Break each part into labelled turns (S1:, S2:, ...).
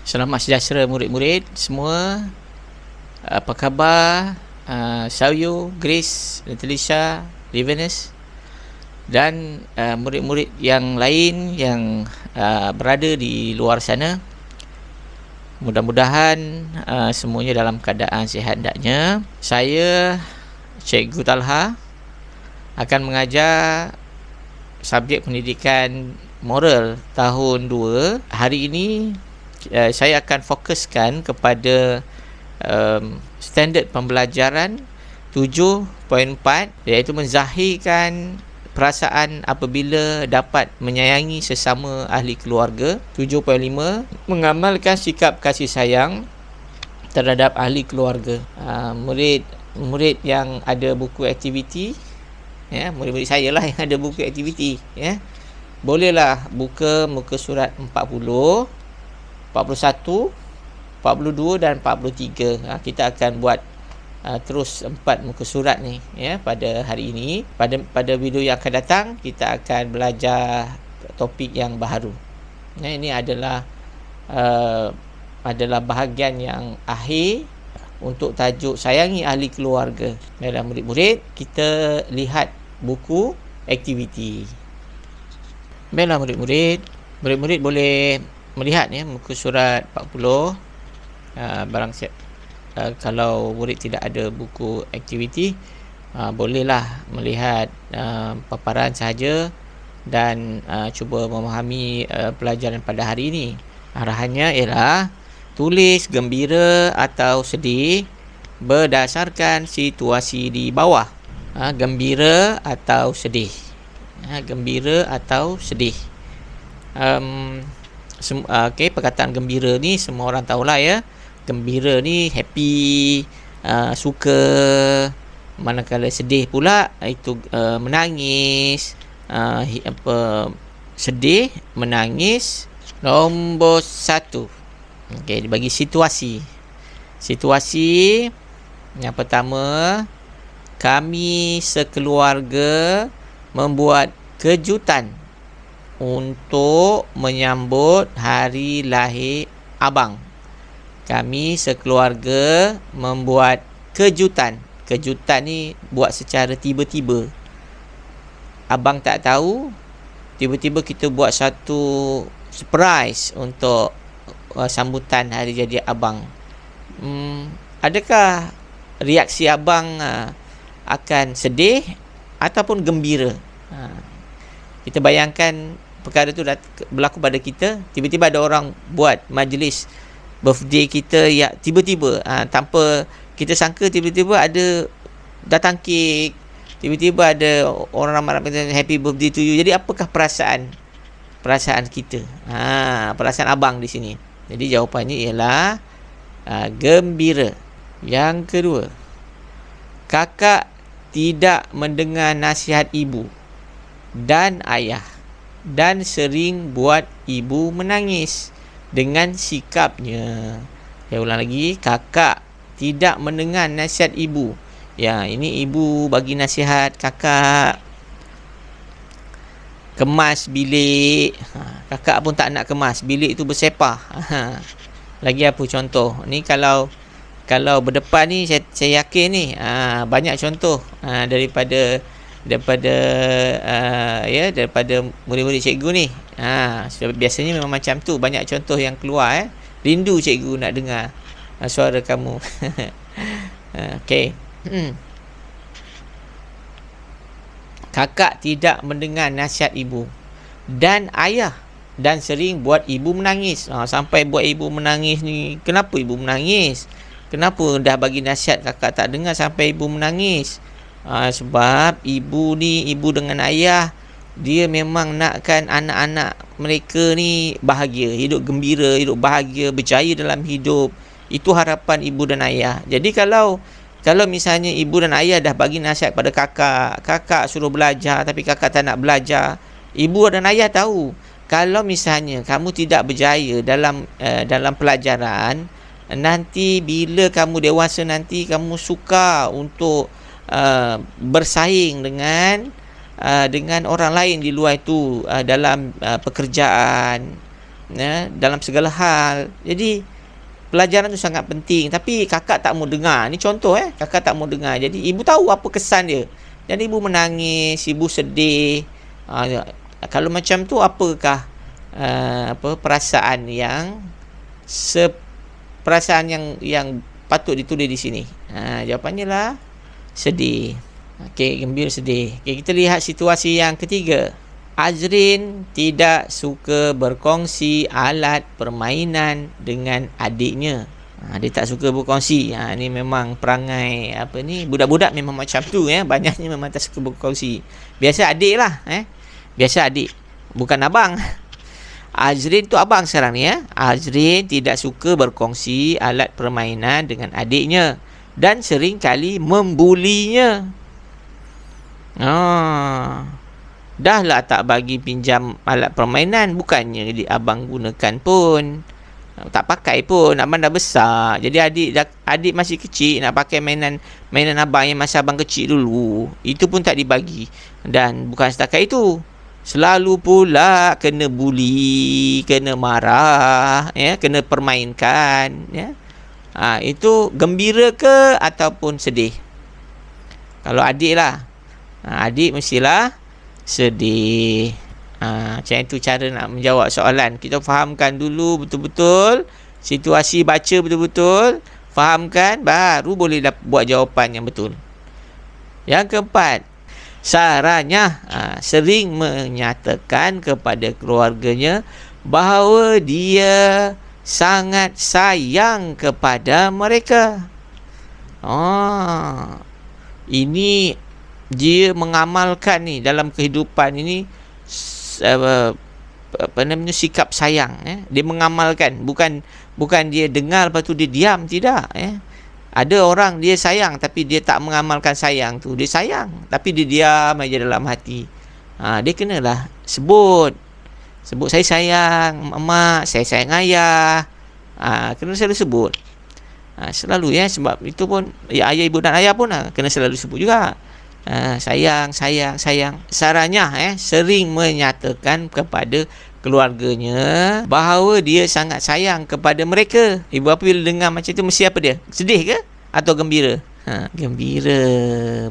S1: Selamat sejahtera murid-murid semua. Apa khabar? Sayu, Grace, Natalia, Livinus dan murid-murid yang lain yang berada di luar sana. Mudah-mudahan semuanya dalam keadaan sihat hendaknya. Saya Cikgu Talha akan mengajar subjek pendidikan moral tahun 2. Hari ini saya akan fokuskan kepada standard pembelajaran 7.4, iaitu menzahirkan perasaan apabila dapat menyayangi sesama ahli keluarga. 7.5, mengamalkan sikap kasih sayang terhadap ahli keluarga. Murid yang ada buku aktiviti, murid-murid saya lah yang ada buku aktiviti, bolehlah buka muka surat 40, 41, 42 dan 43. Kita akan buat terus 4 muka surat ni pada hari ini. Pada video yang akan datang kita akan belajar topik yang baharu. Ini adalah bahagian yang akhir untuk tajuk sayangi ahli keluarga. Baiklah murid-murid, kita lihat buku aktiviti. Baiklah murid-murid boleh melihat muka surat 40. Barang siap kalau murid tidak ada buku aktiviti, bolehlah melihat paparan sahaja dan cuba memahami pelajaran pada hari ini. Arahannya ialah tulis gembira atau sedih berdasarkan situasi di bawah. Gembira atau sedih. Gembira atau sedih. Perkataan gembira ni semua orang tahulah ya. Gembira ni happy, suka. Manakala sedih pula itu menangis. Sedih, menangis. Nombor 1. Bagi situasi. Situasi yang pertama, kami sekeluarga membuat kejutan untuk menyambut hari lahir abang. Kami sekeluarga membuat kejutan. Kejutan ni buat secara tiba-tiba. Abang tak tahu, tiba-tiba kita buat satu surprise untuk sambutan hari jadi abang. Adakah reaksi abang akan sedih ataupun gembira? Kita bayangkan perkara tu berlaku pada kita. Tiba-tiba ada orang buat majlis birthday kita ya, tiba-tiba tanpa kita sangka, tiba-tiba ada datang kek, tiba-tiba ada orang ramai kata happy birthday to you. Jadi apakah perasaan kita? Perasaan abang di sini. Jadi jawapannya ialah gembira. Yang kedua, kakak tidak mendengar nasihat ibu dan ayah dan sering buat ibu menangis dengan sikapnya. Saya ulang lagi, kakak tidak mendengar nasihat ibu. Ini ibu bagi nasihat kakak, kemas bilik. Kakak pun tak nak kemas, bilik itu bersepah. Lagi apa contoh? Ni kalau berdepan ni saya yakin ni banyak contoh daripada murid-murid cikgu ni. Biasanya memang macam tu, banyak contoh yang keluar. Rindu cikgu nak dengar suara kamu. Okey. Kakak tidak mendengar nasihat ibu dan ayah dan sering buat ibu menangis. Sampai buat ibu menangis ni, kenapa ibu menangis? Kenapa dah bagi nasihat kakak tak dengar sampai ibu menangis? Sebab ibu dengan ayah, dia memang nakkan anak-anak mereka ni bahagia, hidup gembira, hidup bahagia, berjaya dalam hidup. Itu harapan ibu dan ayah. Jadi kalau misalnya ibu dan ayah dah bagi nasihat pada kakak suruh belajar tapi kakak tak nak belajar, ibu dan ayah tahu kalau misalnya kamu tidak berjaya dalam pelajaran, nanti bila kamu dewasa nanti kamu suka untuk bersaing dengan orang lain di luar itu, dalam pekerjaan, dalam segala hal. Jadi pelajaran tu sangat penting, tapi kakak tak mau dengar. Ni contoh kakak tak mau dengar. Jadi ibu tahu apa kesan dia. Jadi ibu menangis, ibu sedih. Kalau macam tu, apakah perasaan yang yang patut ditulis di sini? Jawapannya lah sedih. Okey, gembira, sedih. Okey, kita lihat situasi yang ketiga. Azrin tidak suka berkongsi alat permainan dengan adiknya. Dia tak suka berkongsi. Ni memang perangai budak-budak memang macam tu banyaknya memang tak suka berkongsi. Biasa adik lah biasa adik, bukan abang. Azrin tu abang sekarang ni Azrin tidak suka berkongsi alat permainan dengan adiknya dan sering kali membulinya. Dah lah tak bagi pinjam alat permainan, bukannya abang gunakan pun, tak pakai pun. Abang dah besar, jadi adik masih kecil, nak pakai mainan abang yang masa abang kecil dulu, itu pun tak dibagi. Dan bukan setakat itu, selalu pula kena buli, kena marah, kena permainkan. Itu gembira ke ataupun sedih? Kalau adik lah, adik mestilah sedih. Macam itu cara nak menjawab soalan. Kita fahamkan dulu betul-betul situasi, baca betul-betul, fahamkan, baru boleh buat jawapan yang betul. Yang keempat, Saranya sering menyatakan kepada keluarganya bahawa dia sangat sayang kepada mereka. Ini dia mengamalkan ni dalam kehidupan ini, sikap sayang. Dia mengamalkan, bukan dia dengar lepas tu dia diam, tidak. Ada orang dia sayang tapi dia tak mengamalkan sayang tu. Dia sayang tapi dia diam aja dalam hati. Dia kenalah sebut saya sayang mak, saya sayang ayah. Kena selalu sebut. Selalu sebab itu pun ayah, ibu dan ayah pun kena selalu sebut juga. Sayang. Saranya sering menyatakan kepada keluarganya bahawa dia sangat sayang kepada mereka. Ibu bapa bila dengar macam tu mesti apa dia? Sedih ke atau gembira? Gembira.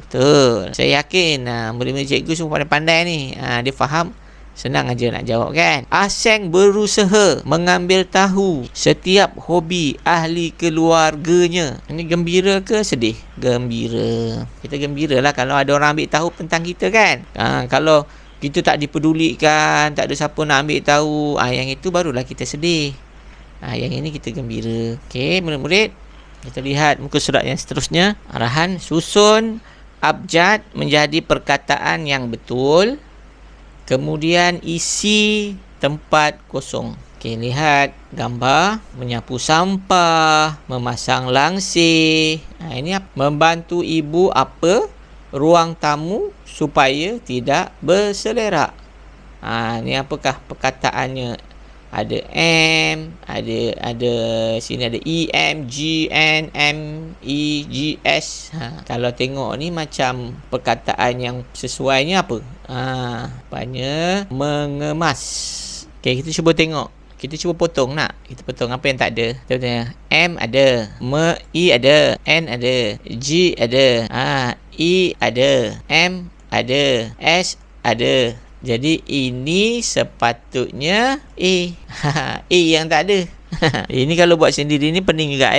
S1: Betul. Saya yakin murid-murid cikgu semua pandai-pandai ni. Dia faham. Senang aja nak jawab kan. Aseng berusaha mengambil tahu setiap hobi ahli keluarganya. Ini gembira ke sedih? Gembira. Kita gembira lah kalau ada orang ambil tahu tentang kita kan. Kalau kita tak dipedulikan, tak ada siapa nak ambil tahu, yang itu barulah kita sedih. Yang ini kita gembira. Okey, murid-murid, kita lihat muka surat yang seterusnya. Arahan, susun abjad menjadi perkataan yang betul. Kemudian isi tempat kosong. Okey, lihat gambar. Menyapu sampah, memasang langsir. Ini membantu ibu ruang tamu supaya tidak berselerak. Ni apakah perkataannya? Ada M, ada sini ada E, M, G, N, M, E, G, S. Kalau tengok ni macam perkataan yang sesuainya apa? Apanya? Mengemas. Okey, kita cuba tengok. Kita cuba potong nak. Kita potong apa yang tak ada. Kita tengok. M ada, E ada, N ada, G ada, E ada, M ada, S ada. Jadi ini sepatutnya A. A yang tak ada. Ini kalau buat sendiri ni pening juga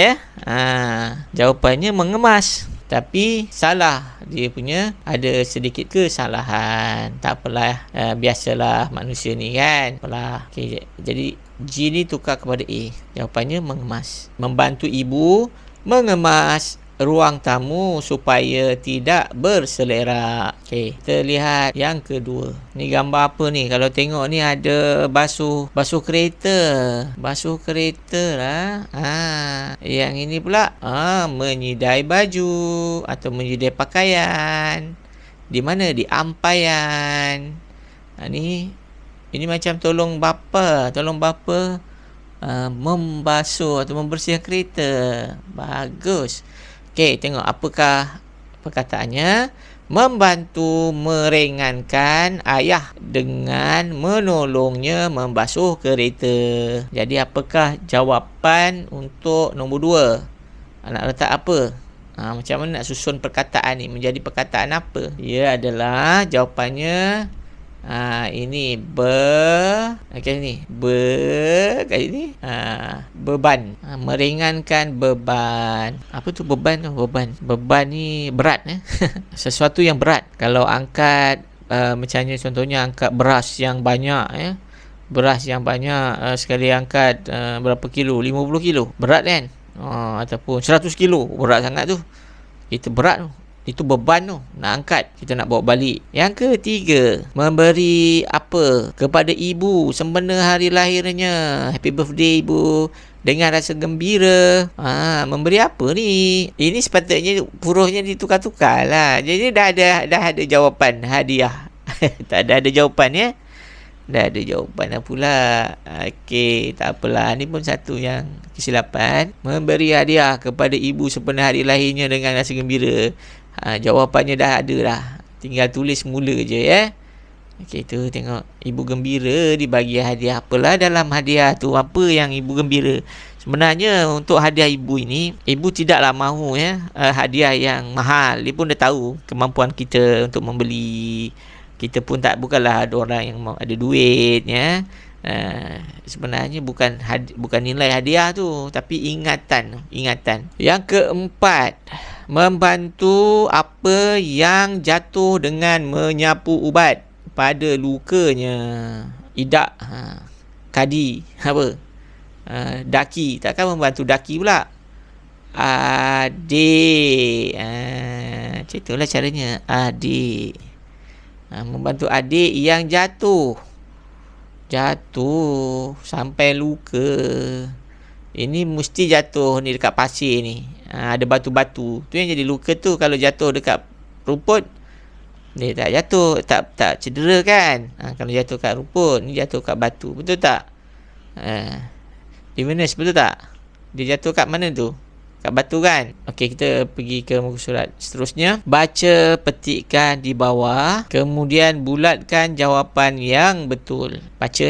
S1: jawapannya mengemas. Tapi salah, dia punya ada sedikit kesalahan. Tak apalah, biasalah manusia ni kan. Apalah. Okay, jadi G ni tukar kepada A. Jawapannya mengemas. Membantu ibu mengemas ruang tamu supaya tidak berselerak. Okey, kita lihat yang kedua. Ni gambar apa ni? Kalau tengok ni ada basuh kereta. Basuh kereta lah. Yang ini pula menyidai baju atau menyidai pakaian. Di mana? Di ampaian. Ini macam tolong bapa membasuh atau membersihkan kereta. Bagus. Okey, tengok apakah perkataannya. membantu meringankan ayah dengan menolongnya membasuh kereta. Jadi apakah jawapan untuk nombor 2? Nak letak apa? Macam mana nak susun perkataan ni menjadi perkataan apa? Ia adalah jawapannya ini beban. Meringankan beban. Apa tu beban tu? Beban ni berat sesuatu yang berat. Kalau angkat macamnya contohnya angkat beras yang banyak beras yang banyak sekali angkat berapa kilo? 50 kilo. Berat kan? Ataupun 100 kilo. Berat sangat tu. Itu berat tu. Itu beban tu. Nak angkat. Kita nak bawa balik. Yang ketiga, memberi apa kepada ibu sempena hari lahirnya. Happy birthday ibu. Dengan rasa gembira. Memberi apa ni? Ini sepatutnya hurufnya ditukar-tukar lah. Jadi dah ada jawapan hadiah. Tak ada jawapan ya. Dah ada jawapan dah pula. Okey, tak apalah. Ni pun satu yang kesilapan. Memberi hadiah kepada ibu sempena hari lahirnya dengan rasa gembira. Jawapannya dah ada dah. Tinggal tulis mula je ya. Okey, tu tengok. Ibu gembira dibagi hadiah. Apalah dalam hadiah tu? Apa yang ibu gembira? Sebenarnya untuk hadiah ibu ini, ibu tidaklah mahu hadiah yang mahal. Dia pun dah tahu kemampuan kita untuk membeli. Kita pun bukanlah ada orang yang ada duit ya. Sebenarnya bukan nilai hadiah tu, tapi ingatan. Yang keempat, membantu apa yang jatuh dengan menyapu ubat pada lukanya. Idak, kadi, apa? Daki, takkan membantu daki pula. Adik, macam itulah caranya. Adik, membantu adik yang jatuh sampai luka. Ini mesti jatuh ni dekat pasir ni. Ada batu-batu. Tu yang jadi luka tu. Kalau jatuh dekat rumput, dia tak jatuh, tak cedera kan. Kalau jatuh kat rumput, ni jatuh kat batu. Betul tak? Di mana, betul tak? Dia jatuh kat mana tu? Kat batu kan? Okey, kita pergi ke muka surat seterusnya. Baca petikan di bawah, kemudian bulatkan jawapan yang betul. Baca.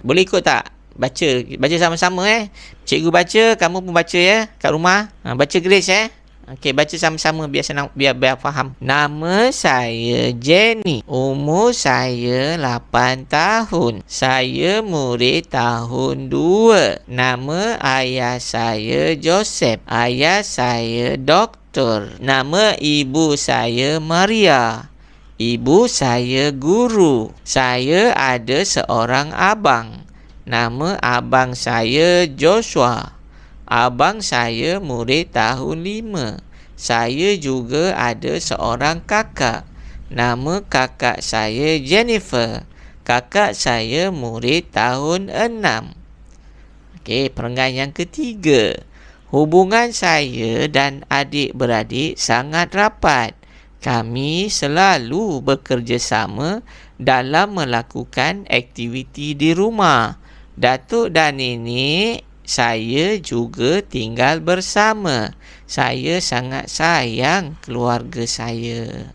S1: Boleh ikut tak? Baca sama-sama Cikgu baca, kamu pun baca kat rumah. Baca Grace Okey, baca sama-sama biar faham. Nama saya Jenny. Umur saya 8 tahun. Saya murid tahun 2. Nama ayah saya Joseph. Ayah saya doktor. Nama ibu saya Maria. Ibu saya guru. Saya ada seorang abang. Nama abang saya Joshua. Abang saya murid tahun 5. Saya juga ada seorang kakak. Nama kakak saya Jennifer. Kakak saya murid tahun 6. Okey, perenggan yang ketiga. Hubungan saya dan adik-beradik sangat rapat. Kami selalu bekerjasama dalam melakukan aktiviti di rumah. Datuk dan nenek saya juga tinggal bersama. Saya sangat sayang keluarga saya.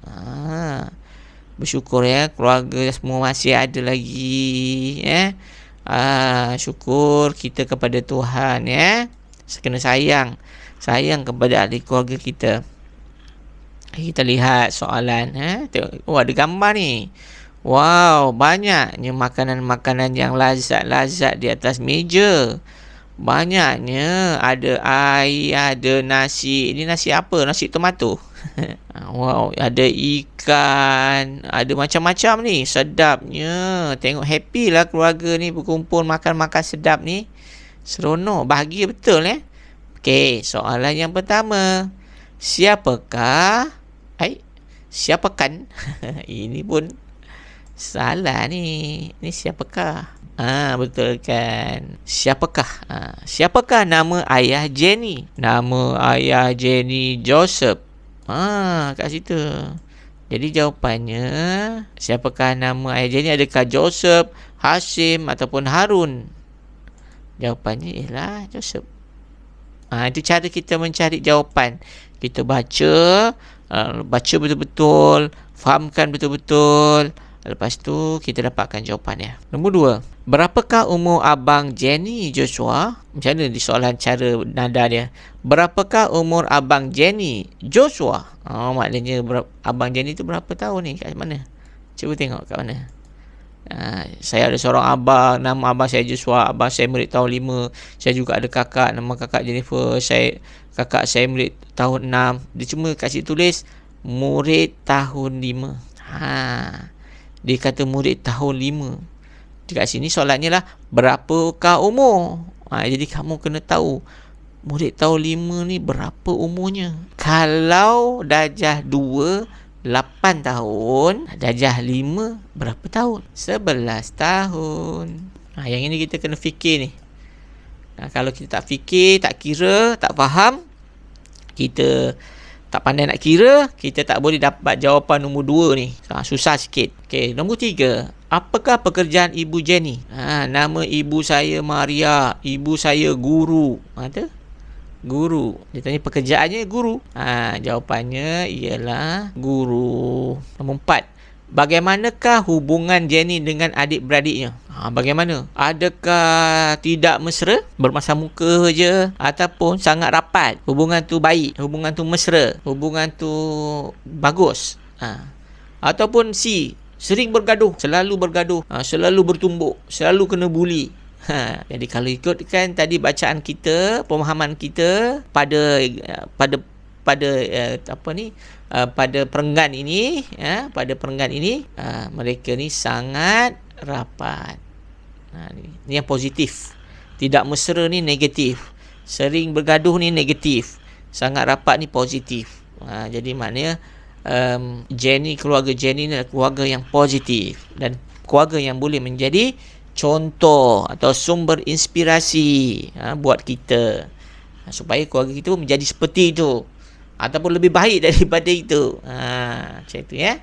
S1: Bersyukur keluarga semua masih ada lagi. Syukur kita kepada Tuhan kena sayang kepada ahli keluarga kita. Kita lihat soalan. Ada gambar ni. Wow, banyaknya makanan-makanan yang lazat-lazat di atas meja. Banyaknya ada air, ada nasi. Ini nasi apa? Nasi tomato. Wow, ada ikan, ada macam-macam ni. Sedapnya. Tengok happy lah keluarga ni berkumpul makan-makan sedap ni. Seronok, bahagia betul Okey, soalan yang pertama. Siapakah? Siapakan? Ini pun salah ni. Ini siapakah? Betul kan? Siapakah? Siapakah nama ayah Jenny? Nama ayah Jenny Joseph. Kat situ. Jadi jawapannya, siapakah nama ayah Jenny? Adakah Joseph, Hashim ataupun Harun? Jawapannya ialah Joseph. Itu cara kita mencari jawapan. Kita baca, Baca betul-betul, fahamkan betul-betul. Lepas tu kita dapatkan jawapannya. Nombor 2. Berapakah umur Abang Jenny Joshua? Macam mana di soalan cara nada dia? Berapakah umur Abang Jenny Joshua? Maknanya Abang Jenny tu berapa tahun ni? Kat mana? Cuba tengok kat mana. Saya ada seorang abang, nama abang saya Joshua. Abang saya murid tahun 5. Saya juga ada kakak, nama kakak Jennifer. Kakak saya murid tahun 6. Dia cuma kat situ tulis murid tahun 5. Dia kata murid tahun 5. Dekat sini soalannya lah, berapakah umur? Jadi kamu kena tahu murid tahun 5 ni berapa umurnya. Kalau darjah 2 8 tahun, darjah 5 berapa tahun? 11 tahun. Yang ini kita kena fikir ni. Kalau kita tak fikir, tak kira, tak faham, kita tak pandai nak kira, kita tak boleh dapat jawapan nombor 2 ni. Susah sikit. Okey, nombor 3. Apakah pekerjaan Ibu Jenny? Nama ibu saya Maria. Ibu saya guru. Tu? Guru. Dia tanya pekerjaannya guru. Jawapannya ialah guru. Nombor 4. Bagaimanakah hubungan Jenny dengan adik-beradiknya? Bagaimana? Adakah tidak mesra? Bermasa muka je? Ataupun sangat rapat? Hubungan tu baik? Hubungan tu mesra? Hubungan tu bagus? Ataupun C. Sering bergaduh? Selalu bergaduh? Selalu bertumbuk? Selalu kena buli? Jadi kalau ikutkan tadi bacaan kita, pemahaman kita pada perenggan ini, mereka ni sangat rapat. Ni yang positif. Tidak mesra ni negatif. Sering bergaduh ni negatif. Sangat rapat ni positif. Jadi maknanya keluarga Jenny ni adalah keluarga yang positif dan keluarga yang boleh menjadi contoh atau sumber inspirasi buat kita, supaya keluarga kita menjadi seperti itu ataupun lebih baik daripada itu. Macam itu ya.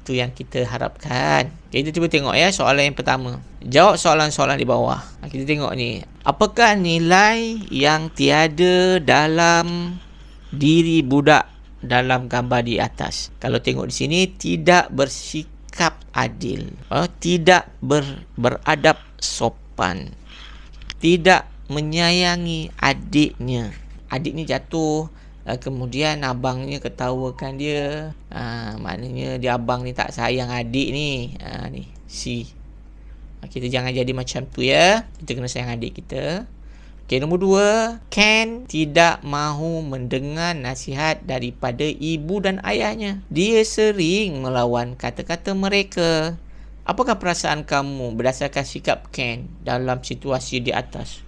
S1: Itu yang kita harapkan. Kita cuba tengok ya soalan yang pertama. Jawab soalan-soalan di bawah. Kita tengok ni. Apakah nilai yang tiada dalam diri budak dalam gambar di atas? Kalau tengok di sini, tidak bersikap adil, tidak beradab sopan, tidak menyayangi adiknya. Adik ni jatuh, kemudian abangnya ketawakan dia. Maknanya dia abang ni tak sayang adik ni. Ni C. Kita jangan jadi macam tu ya. Kita kena sayang adik kita. Okey, nombor 2. Ken tidak mahu mendengar nasihat daripada ibu dan ayahnya. Dia sering melawan kata-kata mereka. Apakah perasaan kamu berdasarkan sikap Ken dalam situasi di atas?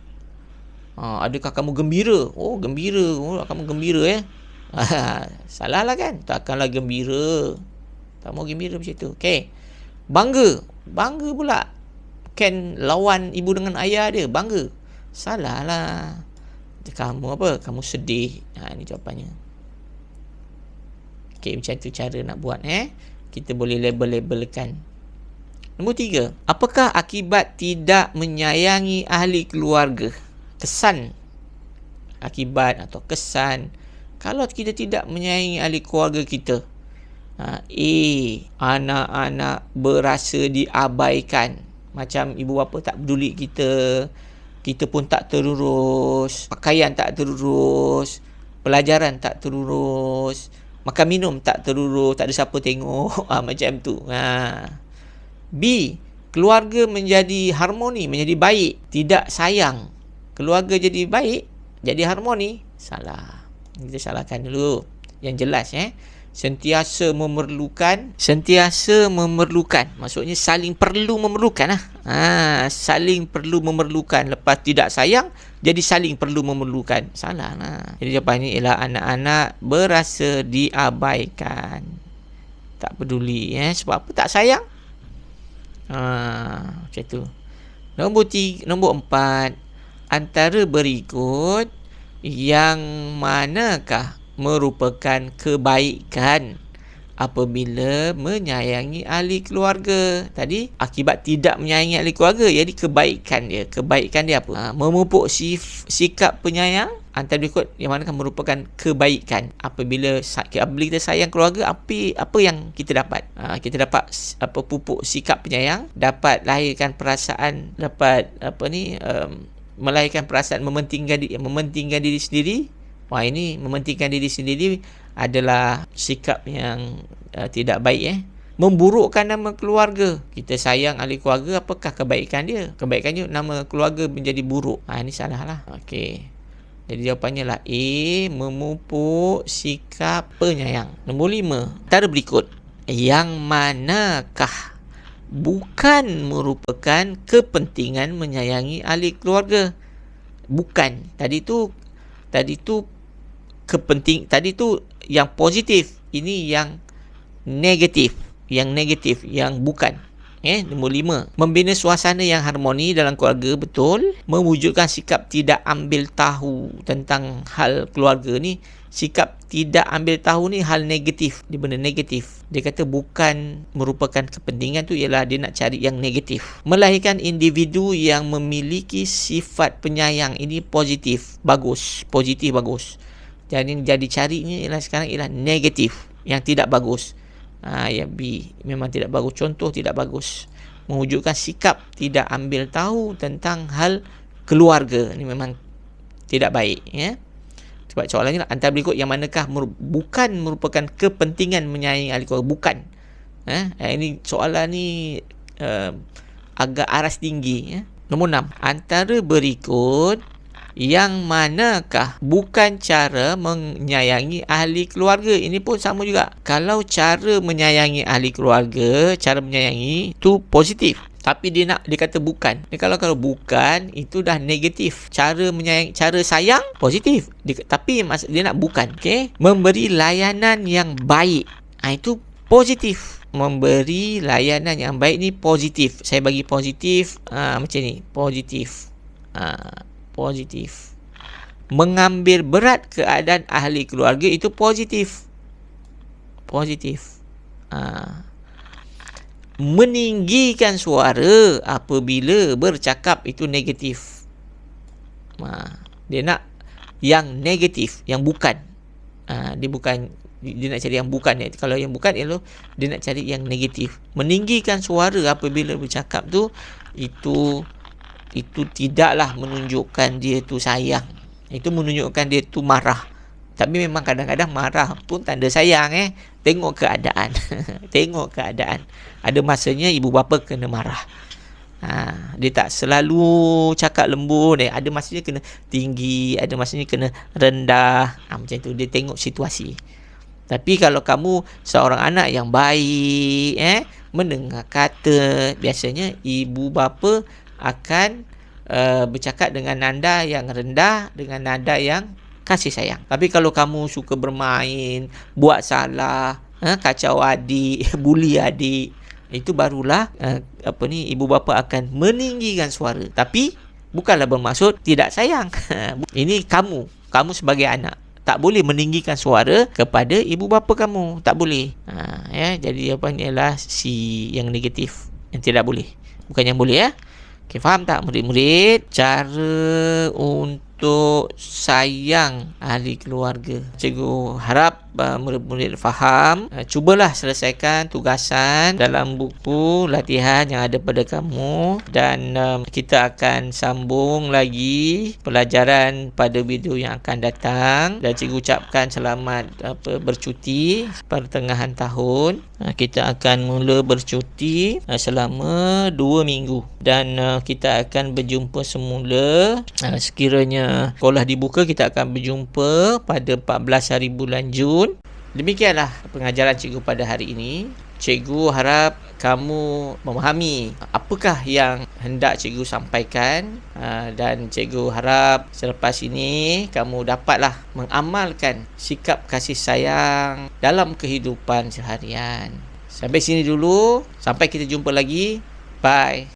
S1: Adakah kamu gembira? Gembira. Kamu gembira ya? Salah lah kan? Takkanlah gembira. Tak mau gembira macam tu. Okey. Bangga pula. Ken lawan ibu dengan ayah dia. Bangga. Salah lah. Kamu apa? Kamu sedih. Ini jawapannya. Okey, macam tu cara nak buat Kita boleh label-labelkan. Nombor 3. Apakah akibat tidak menyayangi ahli keluarga? Kesan. Akibat atau kesan kalau kita tidak menyayangi ahli keluarga kita. A. Anak-anak berasa diabaikan. Macam ibu bapa tak peduli kita. Kita pun tak terurus. Pakaian tak terurus. Pelajaran tak terurus. Makan minum tak terurus. Tak ada siapa tengok. Macam tu. B. Keluarga menjadi harmoni, menjadi baik. Tidak sayang. Keluarga jadi baik, jadi harmoni. Salah. Kita salahkan dulu. Yang jelas sentiasa memerlukan. Maksudnya saling perlu memerlukan saling perlu memerlukan. Lepas tidak sayang, jadi saling perlu memerlukan. Salah lah. Jadi jawapannya ialah anak-anak berasa diabaikan. Tak peduli sebab apa? Tak sayang. Macam tu. Nombor 4. Antara berikut, yang manakah merupakan kebaikan apabila menyayangi ahli keluarga. Tadi akibat tidak menyayangi ahli keluarga, jadi kebaikan dia apa? Memupuk sikap penyayang antara berikut yang manakah merupakan kebaikan. Apabila kita sayang keluarga, apa yang kita dapat? Kita dapat pupuk sikap penyayang, dapat lahirkan perasaan, dapat melahirkan perasaan mementingkan diri sendiri. Ini mementingkan diri sendiri adalah sikap yang tidak baik. Memburukkan nama keluarga. Kita sayang ahli keluarga, apakah kebaikan dia? Kebaikannya nama keluarga menjadi buruk. Ini salah lah. Okey. Jadi jawapannya lah A, memupuk sikap penyayang. Nombor 5, antara berikut yang manakah bukan merupakan kepentingan menyayangi ahli keluarga? Bukan. Tadi tu yang positif, ini yang negatif, yang bukan. Nombor 5, membina suasana yang harmoni dalam keluarga, betul. Mewujudkan sikap tidak ambil tahu tentang hal keluarga ni. Sikap tidak ambil tahu ni hal negatif, dia benda negatif. Dia kata bukan merupakan kepentingan tu, ialah dia nak cari yang negatif. Melahirkan individu yang memiliki sifat penyayang, ini positif, bagus. Jadi carinya ialah sekarang ialah negatif, yang tidak bagus. Yang B memang tidak bagus. Contoh tidak bagus. Mewujudkan sikap tidak ambil tahu tentang hal keluarga. Ini memang tidak baik. Sebab soalannya antara berikut yang manakah bukan merupakan kepentingan menyayangi ahli keluarga? Bukan. Ini soalan ni agak aras tinggi. Nombor 6, antara berikut yang manakah bukan cara menyayangi ahli keluarga? Ini pun sama juga. Kalau cara menyayangi ahli keluarga, cara menyayangi itu positif, tapi dia kata bukan. Kalau bukan, itu dah negatif. Cara sayang positif, tapi dia nak bukan. Memberi layanan yang baik, itu positif. Memberi layanan yang baik ni positif. Saya bagi positif macam ni, positif. Mengambil berat keadaan ahli keluarga, itu positif. Meninggikan suara apabila bercakap, itu negatif. Dia nak yang negatif, yang bukan. Dia nak cari yang bukan. Kalau yang bukan, dia nak cari yang negatif. Meninggikan suara apabila bercakap tu, itu tidaklah menunjukkan dia tu sayang. Itu menunjukkan dia tu marah. Tapi memang kadang-kadang marah pun tanda sayang. Tengok keadaan. Tengok keadaan. Ada masanya ibu bapa kena marah. Dia tak selalu cakap lembut. Ada masanya kena tinggi, ada masanya kena rendah. Macam tu, dia tengok situasi. Tapi kalau kamu seorang anak yang baik, mendengar kata, biasanya ibu bapa akan bercakap dengan nada yang rendah, dengan nada yang kasih sayang. Tapi kalau kamu suka bermain, buat salah, kacau adik, bully adik, itu barulah ibu bapa akan meninggikan suara. Tapi bukanlah bermaksud tidak sayang. Ini kamu sebagai anak tak boleh meninggikan suara kepada ibu bapa kamu, tak boleh. Jadi jawapannya ialah C, yang negatif, yang tidak boleh, bukan yang boleh. Okey, faham tak murid-murid cara untuk sayang ahli keluarga? Cikgu harap murid-murid faham. Cubalah selesaikan tugasan dalam buku latihan yang ada pada kamu, dan kita akan sambung lagi pelajaran pada video yang akan datang. Dan cikgu ucapkan selamat bercuti pertengahan tahun. Kita akan mula bercuti selama 2 minggu, dan kita akan berjumpa semula sekiranya sekolah dibuka. Kita akan berjumpa pada 14 hari bulan Jun. Demikianlah pengajaran cikgu pada hari ini. Cikgu harap kamu memahami apakah yang hendak cikgu sampaikan, dan cikgu harap selepas ini kamu dapatlah mengamalkan sikap kasih sayang dalam kehidupan seharian. Sampai sini dulu, sampai kita jumpa lagi. Bye.